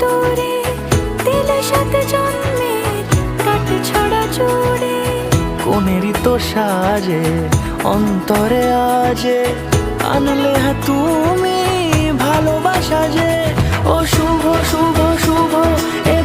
তোরে দিলে সাথে জন্মের কাট ছড়া জুড়ে। কোনেরই তো সাজে অন্তরে আজে আনলে হ্যাঁ তুমি ভালোবাসা যে। ও শুভ শুভ শুভ এ